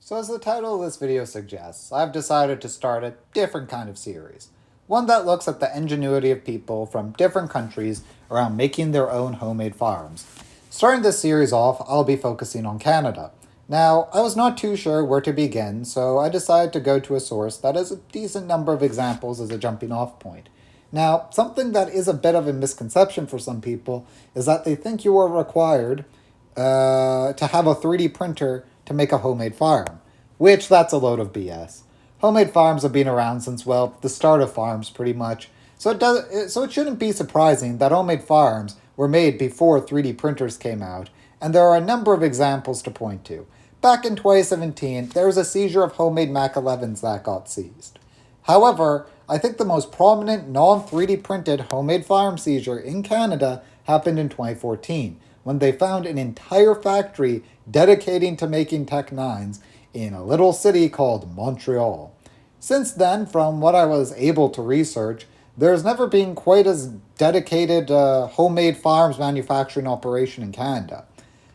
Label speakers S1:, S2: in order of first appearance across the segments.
S1: So as the title of this video suggests, I've decided to start a different kind of series. One that looks at the ingenuity of people from different countries around making their own homemade firearms. Starting this series off, I'll be focusing on Canada. Now, I was not too sure where to begin, so I decided to go to a source that has a decent number of examples as a jumping off point. Now, something that is a bit of a misconception for some people is that they think you are required to have a 3D printer to make a homemade firearm, which that's a load of BS. Homemade firearms have been around since, well, the start of firearms pretty much, so it shouldn't be surprising that homemade firearms were made before 3D printers came out, and there are a number of examples to point to. Back in 2017, there was a seizure of homemade Mac 11s that got seized. However, I think the most prominent non-3D printed homemade firearm seizure in Canada happened in 2014, when they found an entire factory dedicating to making Tech 9s in a little city called Montreal. Since then, from what I was able to research, there's never been quite as dedicated homemade firearms manufacturing operation in Canada.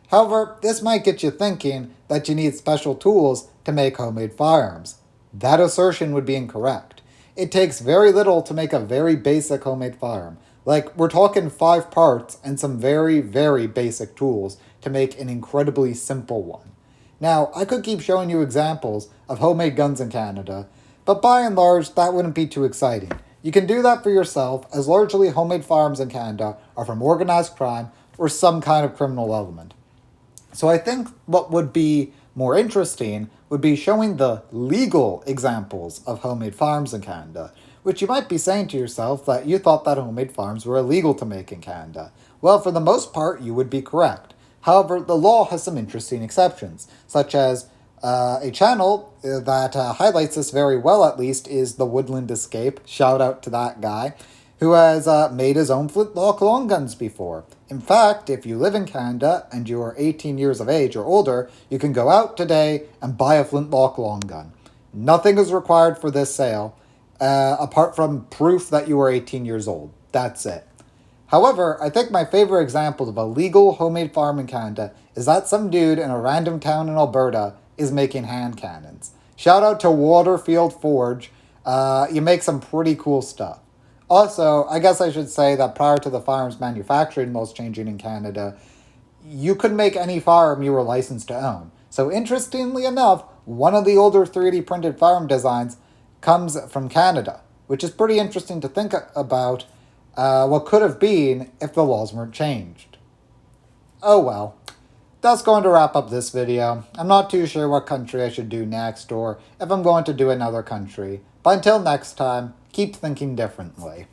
S1: However, this might get you thinking that you need special tools to make homemade firearms. That assertion would be incorrect. It takes very little to make a very basic homemade firearm. Like, we're talking 5 parts and some very, very basic tools to make an incredibly simple one. Now, I could keep showing you examples of homemade guns in Canada, but by and large, that wouldn't be too exciting. You can do that for yourself, as largely homemade firearms in Canada are from organized crime or some kind of criminal element. So I think what would be more interesting would be showing the legal examples of homemade firearms in Canada, which you might be saying to yourself that you thought that homemade firearms were illegal to make in Canada. Well, for the most part, you would be correct. However, the law has some interesting exceptions, such as a channel that highlights this very well, at least, is The Woodland Escape. Shout out to that guy, who has made his own flintlock long guns before. In fact, if you live in Canada and you are 18 years of age or older, you can go out today and buy a flintlock long gun. Nothing is required for this sale, apart from proof that you are 18 years old. That's it. However, I think my favorite example of a legal homemade firearm in Canada is that some dude in a random town in Alberta is making hand cannons. Shout out to Waterfield Forge. You make some pretty cool stuff. Also, I guess I should say that prior to the firearms manufacturing laws changing in Canada, you could make any firearm you were licensed to own. So interestingly enough, one of the older 3D printed firearm designs comes from Canada, which is pretty interesting to think about what could have been if the laws weren't changed. Oh well. That's going to wrap up this video. I'm not too sure what country I should do next or if I'm going to do another country. But until next time, keep thinking differently.